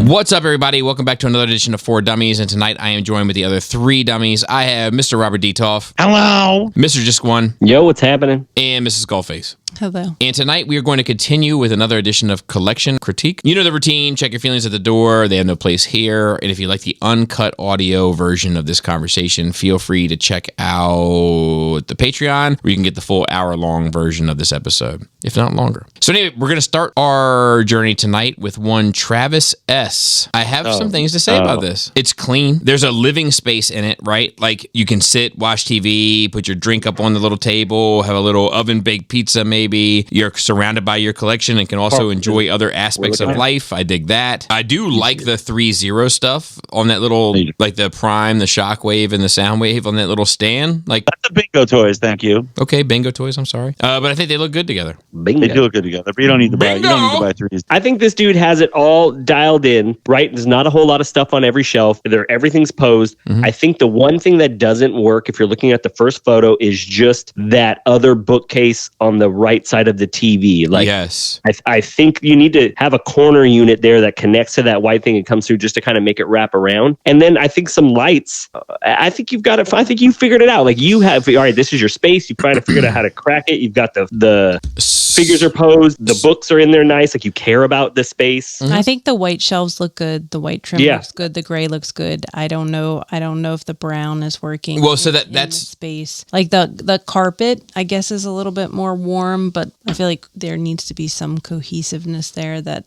What's up, everybody? Welcome back to another edition of 4 Dummies, and tonight I am joined with the other 3 dummies. I have Mr. Robert D. Toff. Hello. Mr. Just One. Yo, what's happening? And Mrs. Skullface. Hello. And tonight we are going to continue with another edition of Collection Critique. You know the routine. Check your feelings at the door. They have no place here. And if you like the uncut audio version of this conversation, feel free to check out the Patreon, where you can get the full hour-long version of this episode, if not longer. So anyway, we're going to start our journey tonight with one Travis S. I have some things to say about this. It's clean. There's a living space in it, right? Like you can sit, watch TV, put your drink up on the little table, have a little oven-baked pizza maybe. You're surrounded by your collection and can also enjoy other aspects of life. I dig that. I do like the 3-0 stuff on that little, like the Prime, the Shockwave, and the Soundwave on that little stand. Like that's the bingo toys. Thank you. Okay, bingo toys. I'm sorry, but I think they look good together. Bingo. They do look good together, but you don't need to buy. You don't need to buy 3s. I think this dude has it all dialed in. Right, there's not a whole lot of stuff on every shelf. Everything's posed. I think the one thing that doesn't work, if you're looking at the first photo, is just that other bookcase on the right side of the TV. Like, yes, I think you need to have a corner unit there that connects to that white thing and comes through just to kind of make it wrap around. And then I think some lights. I think you've got it. I think you figured it out. Like you have. All right, this is your space. You kind of figured out how to crack it. You've got the figures are posed. The books are in there nice. Like you care about the space. I think the white shelves look good. The white trim looks good. The gray looks good. I don't know if the brown is working. Well, so that's the space. Like the carpet, I guess, is a little bit more warm, but I feel like there needs to be some cohesiveness there that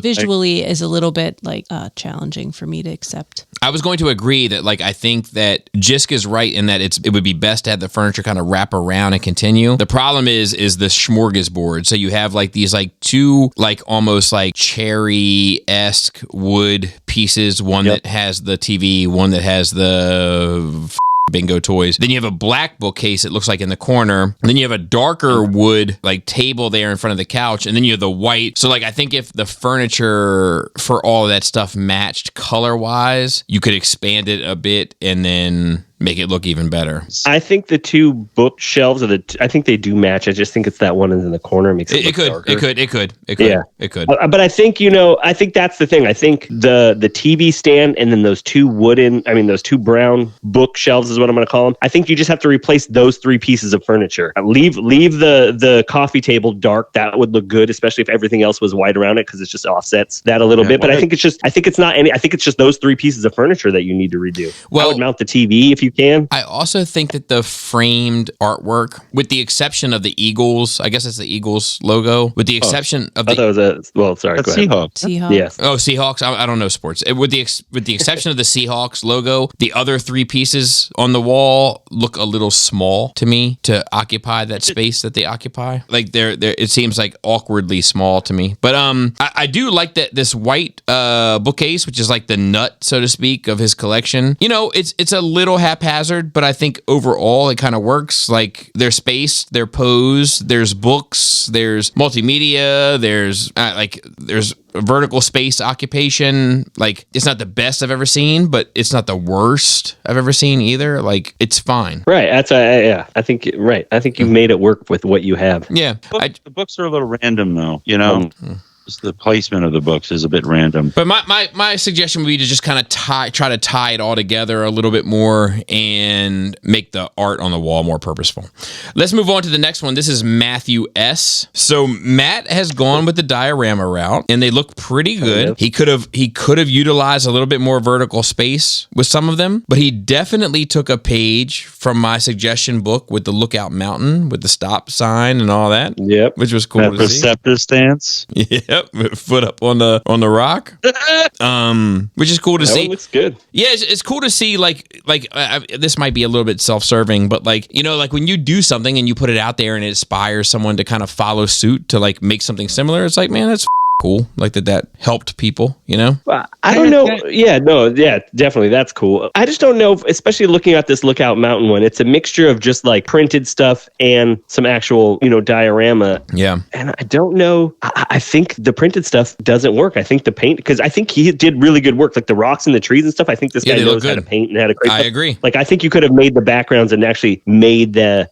visually is a little bit like challenging for me to accept. I was going to agree that I think that Jisk is right in that it would be best to have the furniture kind of wrap around and continue. The problem is the smorgasbord. So you have these two almost cherry-esque wood pieces, one that has the TV, one that has the bingo toys. Then you have a black bookcase, it looks like, in the corner. And then you have a darker wood table there in front of the couch. And then you have the white. So I think if the furniture for all of that stuff matched color-wise, you could expand it a bit and then make it look even better. I think the two bookshelves I think they do match. I just think it's that one in the corner makes it look darker. It could. But I think, I think that's the thing. I think the TV stand and then those two brown bookshelves is what I'm going to call them. I think you just have to replace those 3 pieces of furniture. Leave the coffee table dark. That would look good, especially if everything else was white around it, because it just offsets that a little bit. But I think it's just those 3 pieces of furniture that you need to redo. Well, I would mount the TV if you can. I also think that the framed artwork, with the exception of the Eagles, I guess it's the Eagles logo, with the exception of the... Seahawks. Yes. Oh, Seahawks. I don't know sports. With the exception of the Seahawks logo, the other 3 pieces on the wall look a little small to me to occupy that space that they occupy. It seems awkwardly small to me. But I do like that this white bookcase, which is the nut, so to speak, of his collection. It's a little haphazard, but I think overall it kind of works. There's space, there's pose, there's books, there's multimedia, there's vertical space occupation. It's not the best I've ever seen, but it's not the worst I've ever seen either. It's fine. Right. That's I think right. I think you made it work with what you have. Yeah. The books are a little random though, Just the placement of the books is a bit random. But my suggestion would be to just kind of try to tie it all together a little bit more and make the art on the wall more purposeful. Let's move on to the next one. This is Mathew S. So Matt has gone with the diorama route, and they look pretty good. He could have utilized a little bit more vertical space with some of them, but he definitely took a page from my suggestion book with the Lookout Mountain with the stop sign and all that. Yep, which was cool to see. Perceptive stance. Yeah. Foot up on the rock, which is cool to see. Looks good. Yeah, it's cool to see. This might be a little bit self-serving, but when you do something and you put it out there and it inspires someone to kind of follow suit to make something similar, it's man, that's cool. That helped people, Well, I don't know. Yeah, no, yeah, definitely. That's cool. I just don't know, especially looking at this Lookout Mountain one, it's a mixture of just printed stuff and some actual, diorama. Yeah. And I don't know. I think the printed stuff doesn't work. I think the paint, because I think he did really good work, the rocks and the trees and stuff. I think this guy knows how to paint and how to create stuff. I agree. I think you could have made the backgrounds and actually made that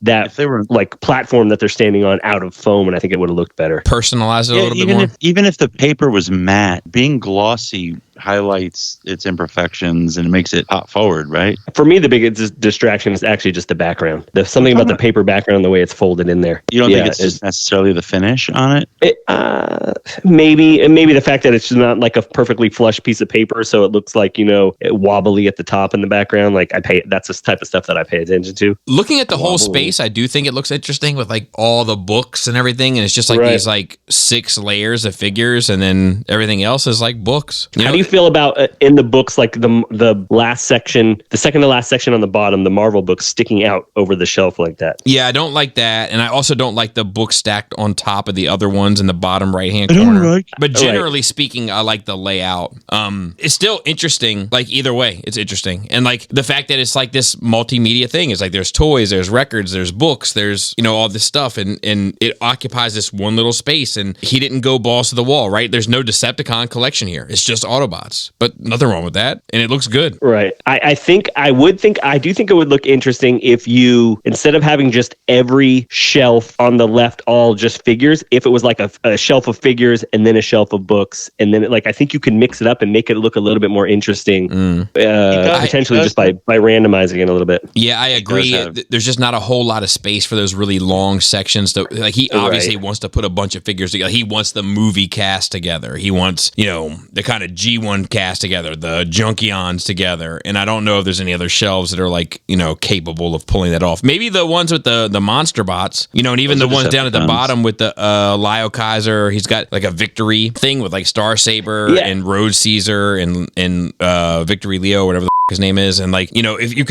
platform that they're standing on out of foam, and I think it would have looked better. Personalize it a little bit more. Even if if the paper was matte, being glossy highlights its imperfections and it makes it pop forward, right? For me, the biggest distraction is actually just the background. There's something about the paper background, the way it's folded in there. You don't think it's just necessarily the finish on it? Maybe the fact that it's just not like a perfectly flush piece of paper, so it looks like, wobbly at the top in the background. Like that's the type of stuff that I pay attention to. Looking at the whole space, I do think it looks interesting with like all the books and everything, and it's just like these like 6 layers of figures, and then everything else is like books. How do you feel about in the books, like the last section, the second to last section on the bottom, the Marvel books sticking out over the shelf like that? Yeah, I don't like that, and I also don't like the books stacked on top of the other ones in the bottom right-hand corner. But generally speaking, I like the layout. It's still interesting. Like either way, it's interesting, and like the fact that it's like this multimedia thing is like there's toys, there's records, there's books, there's all this stuff, and it occupies this one little space. And he didn't go balls to the wall, right? There's no Decepticon collection here. It's just Autobots, but nothing wrong with that, and it looks good. Right. I do think it would look interesting if you, instead of having just every shelf on the left all just figures, if it was like a shelf of figures and then a shelf of books, and then I think you can mix it up and make it look a little bit more interesting, potentially just by randomizing it a little bit. Yeah, I agree. There's just not a whole lot of space for those really long sections. Like he obviously wants to put a bunch of figures together. He wants the movie cast together. He wants, the kind of G1 cast together, the Junkions together. And I don't know if there's any other shelves that are like, capable of pulling that off. Maybe the ones with the monster bots, and even the ones down at the bottom with the Lio Kaiser. He's got like a Victory thing with like Star Saber and Road Caesar and Victory Leo, whatever the his name is. And like, if you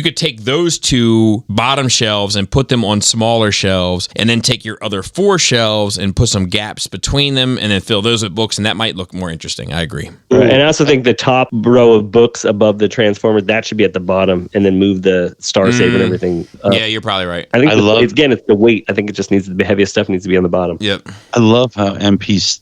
could take those 2 bottom shelves and put them on smaller shelves, and then take your other 4 shelves and put some gaps between them, and then fill those with books, and that might look more interesting. I agree. Right. And I also think the top row of books above the Transformers, that should be at the bottom, and then move the Star Saber and everything up. Yeah, you're probably right. I think it's the weight. I think it just needs the heaviest stuff needs to be on the bottom. Yep. I love how MP's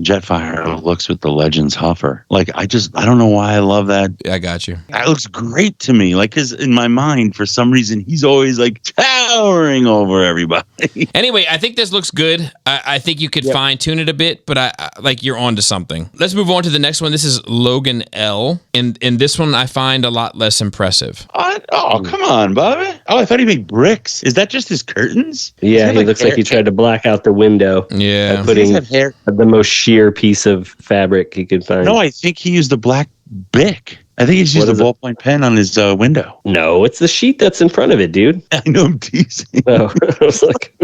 Jetfire looks with the Legends Huffer. Like, I don't know why I love that. I got you. That looks great to me. Like, because in my mind, for some reason, he's always like towering over everybody. Anyway, I think this looks good. I think you could fine tune it a bit, but I like you're on to something. Let's move on to the next one. This is Logan L. And this one I find a lot less impressive. Oh, come on, Bobby. Oh, I thought he made bricks. Is that just his curtains? Yeah, he looks like he tried to black out the window. Yeah. Putting the most sheer piece of fabric he could find. No, I think he used a black Bic. I think he's used a ballpoint pen on his window. No, it's the sheet that's in front of it, dude. I know, I'm teasing. Oh, I was like...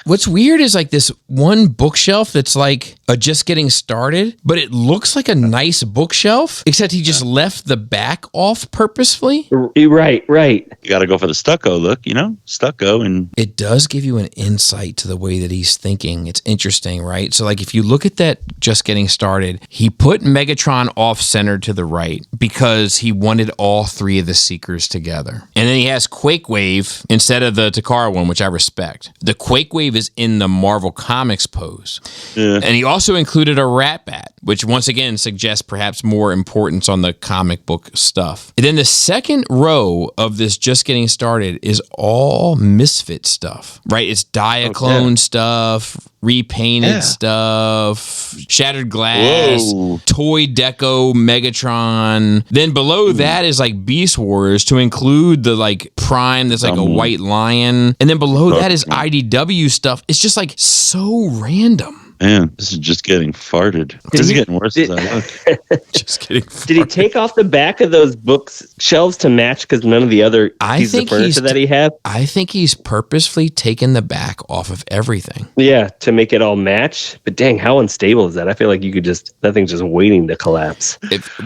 What's weird is like this one bookshelf that's like just getting started, but it looks like a nice bookshelf, except he just left the back off purposefully. Right. You got to go for the stucco look, stucco. And it does give you an insight to the way that he's thinking. It's interesting, right? So like if you look at that just getting started, he put Megatron off center to the right because he wanted all 3 of the Seekers together. And then he has Quake Wave instead of the Takara one, which I respect. The Quake Wave is in the Marvel Comics pose. Yeah. And he also included a Rat Bat, which once again suggests perhaps more importance on the comic book stuff. And then the second row of this just getting started is all Misfit stuff, right? It's Diaclone stuff, repainted stuff, Shattered Glass, Toy Deco, Megatron. Then below that is like Beast Wars to include the like Prime that's like a white lion. And then below that is IDW stuff. It's just like so random. Man, this is just getting farted. This is getting worse as I look. Just kidding. Did he take off the back of those books shelves to match because none of the other pieces of furniture that he had? I think he's purposefully taken the back off of everything. Yeah, to make it all match. But dang, how unstable is that? I feel like that thing's just waiting to collapse.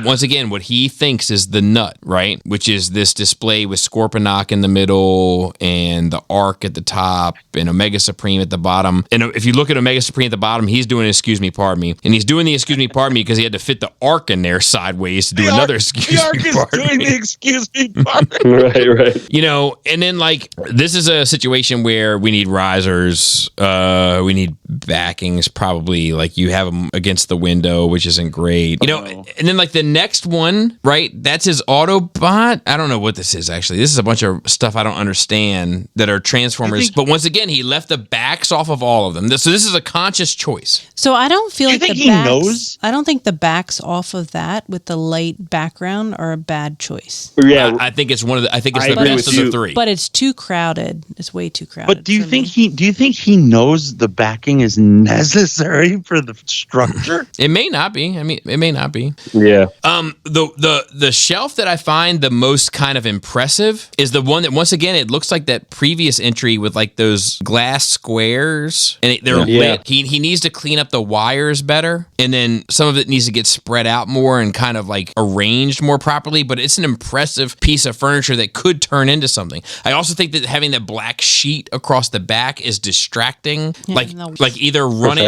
Once again, what he thinks is the nut, right? Which is this display with Scorponok in the middle and the Arc at the top and Omega Supreme at the bottom. And if you look at Omega Supreme at the bottom, he's doing an excuse me, pardon me. And he's doing the excuse me, pardon me because he had to fit the Arc in there sideways to do another excuse me, pardon me. The Arc is doing the excuse me, pardon me. Right. And then like this is a situation where we need risers, we need backings, probably like you have them against the window, which isn't great. And then like the next one, right? That's his Autobot. I don't know what this is actually. This is a bunch of stuff I don't understand that are Transformers. But once again, he left the backs off of all of them. So this is a conscious choice choice. So I don't feel like he knows? I don't think the backs off of that with the light background are a bad choice. Yeah, I think it's one of the. I think it's the best of the three. But it's too crowded. It's way too crowded. But do you think he knows the backing is necessary for the structure? It may not be. I mean, it may not be. Yeah. The shelf that I find the most kind of impressive is the one that, once again, it looks like that previous entry with like those glass squares, and they're lit. He needs to clean up the wires better, and then some of it needs to get spread out more and kind of like arranged more properly. But it's an impressive piece of furniture that could turn into something. I also think that having that black sheet across the back is distracting. Like either run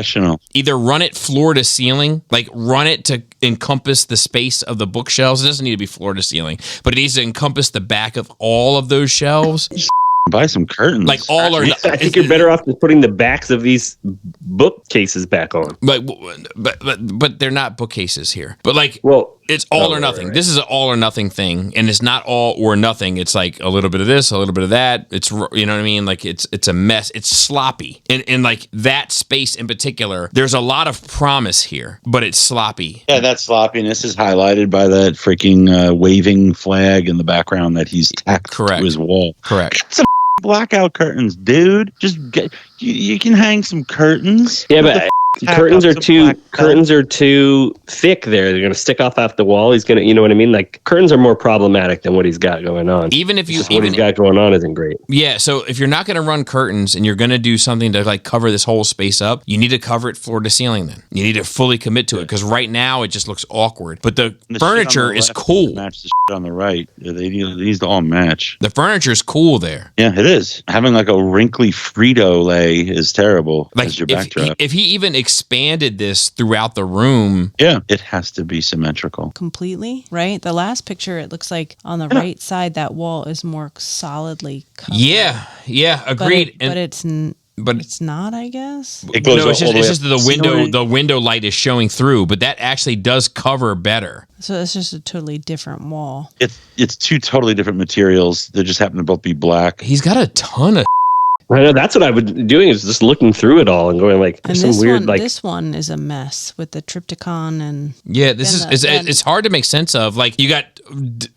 it floor to ceiling, like run it to encompass the space of the bookshelves. It doesn't need to be floor to ceiling, but it needs to encompass the back of all of those shelves. Buy some curtains. Like all or I think you're better off just putting the backs of these bookcases back on. But they're not bookcases here. But it's all or nothing. Right. This is an all or nothing thing, and it's not all or nothing. It's like a little bit of this, a little bit of that. It's, you know what I mean? Like it's a mess. It's sloppy. And like that space in particular, there's a lot of promise here, but it's sloppy. Yeah, that sloppiness is highlighted by that freaking waving flag in the background that he's tacked to his wall. Correct. Some blackout curtains, dude. Just get you can hang some curtains. Yeah, but curtains are too thick there. They're going to stick off the wall. He's going to, you know what I mean? Like curtains are more problematic than what he's got going on. What he's got going on isn't great. Yeah, so if you're not going to run curtains and you're going to do something to like cover this whole space up, you need to cover it floor to ceiling then. You need to fully commit to it, because right now it just looks awkward. But the furniture is cool. Match the shit on the right. These all match. The furniture is cool there. Yeah, it is. Having like a wrinkly Frito-Lay is terrible as your backdrop. If he even expanded this throughout the room, it has to be symmetrical completely, right? The last picture, it looks like on the right side that wall is more solidly covered. Yeah, agreed. But it's not, I guess. It's just that the window light is showing through, but that actually does cover better. So it's just a totally different wall. It's two totally different materials. They just happen to both be black. He's got a ton of I know, that's what I've been doing, is just looking through it all and going like, and some weird like. This one is a mess with the triptychon and. Yeah, it's hard to make sense of. Like you got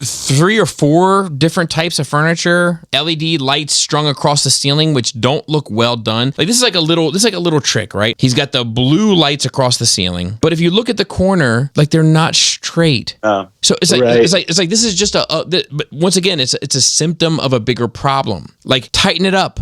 3 or 4 different types of furniture, LED lights strung across the ceiling, which don't look well done. Like this is like a little trick, right? He's got the blue lights across the ceiling, but if you look at the corner, like they're not straight. So it's like this is just but once again, it's a symptom of a bigger problem. Like tighten it up.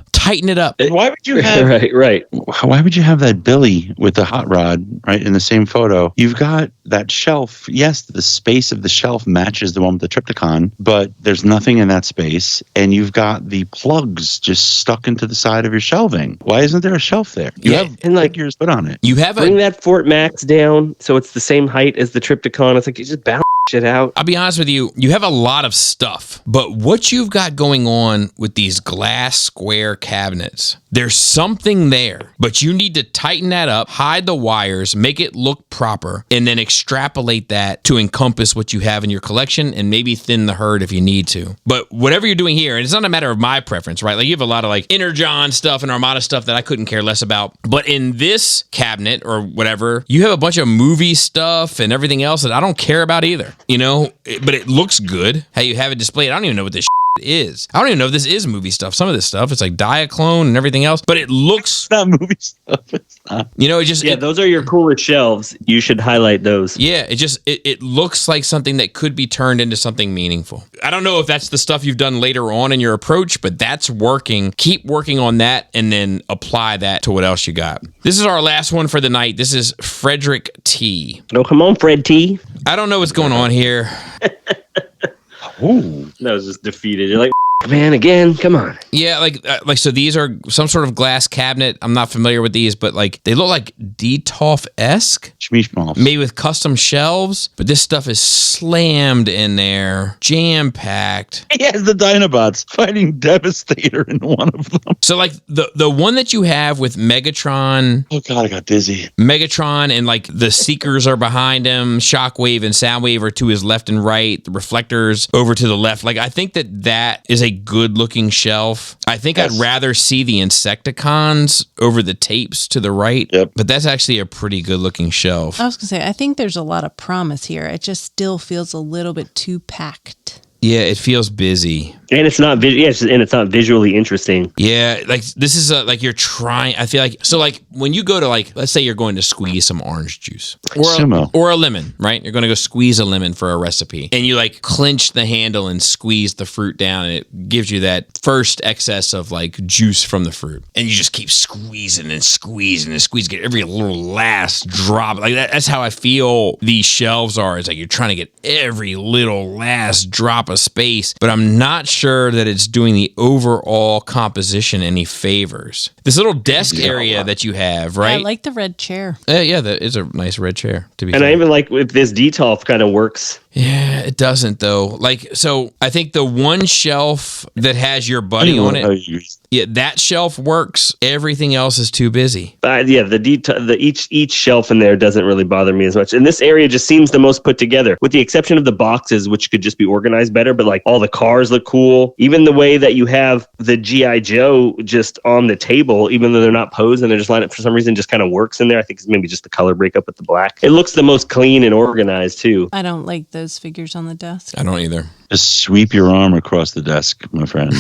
Why would you have right? Why would you have that Billy with the hot rod right in the same photo? You've got that shelf. Yes, the space of the shelf matches the one with the triptychon, but there's nothing in that space, and you've got the plugs just stuck into the side of your shelving. Why isn't there a shelf there? You have figures put on it. You have bring that Fort Max down so it's the same height as the triptychon. It's like you just balance shit out. I'll be honest with you. You have a lot of stuff, but what you've got going on with these glass square cabinets, there's something there, but you need to tighten that up, hide the wires, make it look proper, and then extrapolate that to encompass what you have in your collection and maybe thin the herd if you need to. But whatever you're doing here, and it's not a matter of my preference, right? Like you have a lot of like Energon stuff and Armada stuff that I couldn't care less about. But in this cabinet or whatever, you have a bunch of movie stuff and everything else that I don't care about either, you know? But it looks good how you have it displayed. I don't even know what this is. I don't even know if this is movie stuff. Some of this stuff, it's like Diaclone and everything else, but it looks... It's not movie stuff. It's not. You know, it just... Yeah, those are your cooler shelves. You should highlight those. Yeah, it looks like something that could be turned into something meaningful. I don't know if that's the stuff you've done later on in your approach, but that's working. Keep working on that and then apply that to what else you got. This is our last one for the night. This is Frederick T. Oh, come on, Fred T. I don't know what's going on here. Ooh. That was just defeated. You're like, man, again, come on. Yeah, like so these are some sort of glass cabinet. I'm not familiar with these, but like they look like Detolf-esque. Made with custom shelves, but this stuff is slammed in there, jam-packed. He has the Dinobots fighting Devastator in one of them. So like the one that you have with Megatron. Oh God, I got dizzy. Megatron and like the Seekers are behind him. Shockwave and Soundwave are to his left and right. The reflectors over to the left. Like I think that is a good looking shelf. shelf. I think I'd rather see the Insecticons over the tapes to the right, but that's actually a pretty good looking shelf. I was going to say, I think there's a lot of promise here. It just still feels a little bit too packed. Yeah, it feels busy. And it's not it's not visually interesting. Yeah, like this is like you're trying. I feel like when you go to let's say you're going to squeeze some orange juice or a lemon, right? You're going to go squeeze a lemon for a recipe, and you clinch the handle and squeeze the fruit down, and it gives you that first excess of juice from the fruit, and you just keep squeezing and squeezing and squeezing, get every little last drop. That's how I feel these shelves are. It's you're trying to get every little last drop of space, but I'm not sure that it's doing the overall composition any favors. This little desk area that you have, right? I like the red chair. Yeah, that is a nice red chair, to be fair. And I even like if this detail kind of works. Yeah, it doesn't though. So I think the one shelf that has your buddy on it, that shelf works. Everything else is too busy. Each shelf in there doesn't really bother me as much. And this area just seems the most put together, with the exception of the boxes, which could just be organized better. But all the cars look cool. Even the way that you have the G.I. Joe just on the table, even though they're not posed and they're just lined up for some reason, just kind of works in there. I think it's maybe just the color breakup with the black. It looks the most clean and organized too. I don't like those figures on the desk. I don't either. Just sweep your arm across the desk, my friend.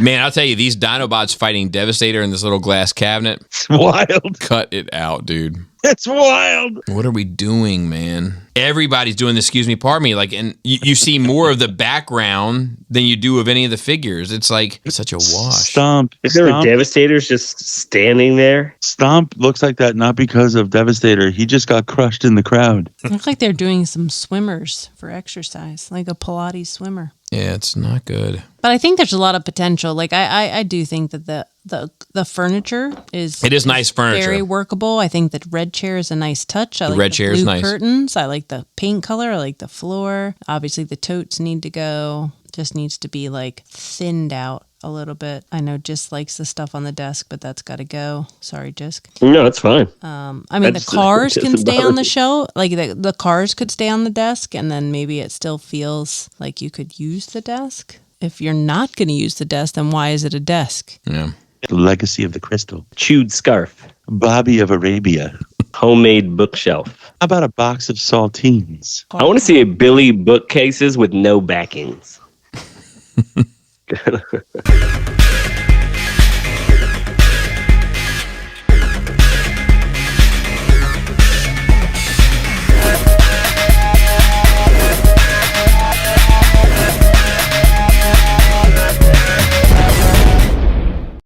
Man, I'll tell you, these Dinobots fighting Devastator in this little glass cabinet. It's wild. Cut it out, dude. It's wild. What are we doing, man? Everybody's doing this, pardon me. And you see more of the background than you do of any of the figures. It's such a wash. Stomp. If there were Devastators just standing there. Stomp looks like that not because of Devastator. He just got crushed in the crowd. It looks like they're doing some swimmers for exercise, like a Pilates swimmer. Yeah, it's not good. But I think there's a lot of potential. I do think that the furniture is nice furniture. Very workable. I think that red chair is a nice touch. I like red chair is nice. Curtains. I like the paint color. I like the floor. Obviously, the totes need to go. Just needs to be thinned out a little bit. I know Jisk likes the stuff on the desk, but that's got to go. Sorry, Jisk. No, it's fine. The cars can stay on the show. The cars could stay on the desk, and then maybe it still feels like you could use the desk. If you're not going to use the desk, then why is it a desk? Yeah. The legacy of the crystal. Chewed scarf. Bobby of Arabia. Homemade bookshelf. How about a box of saltines? I want to see a Billy bookcases with no backings.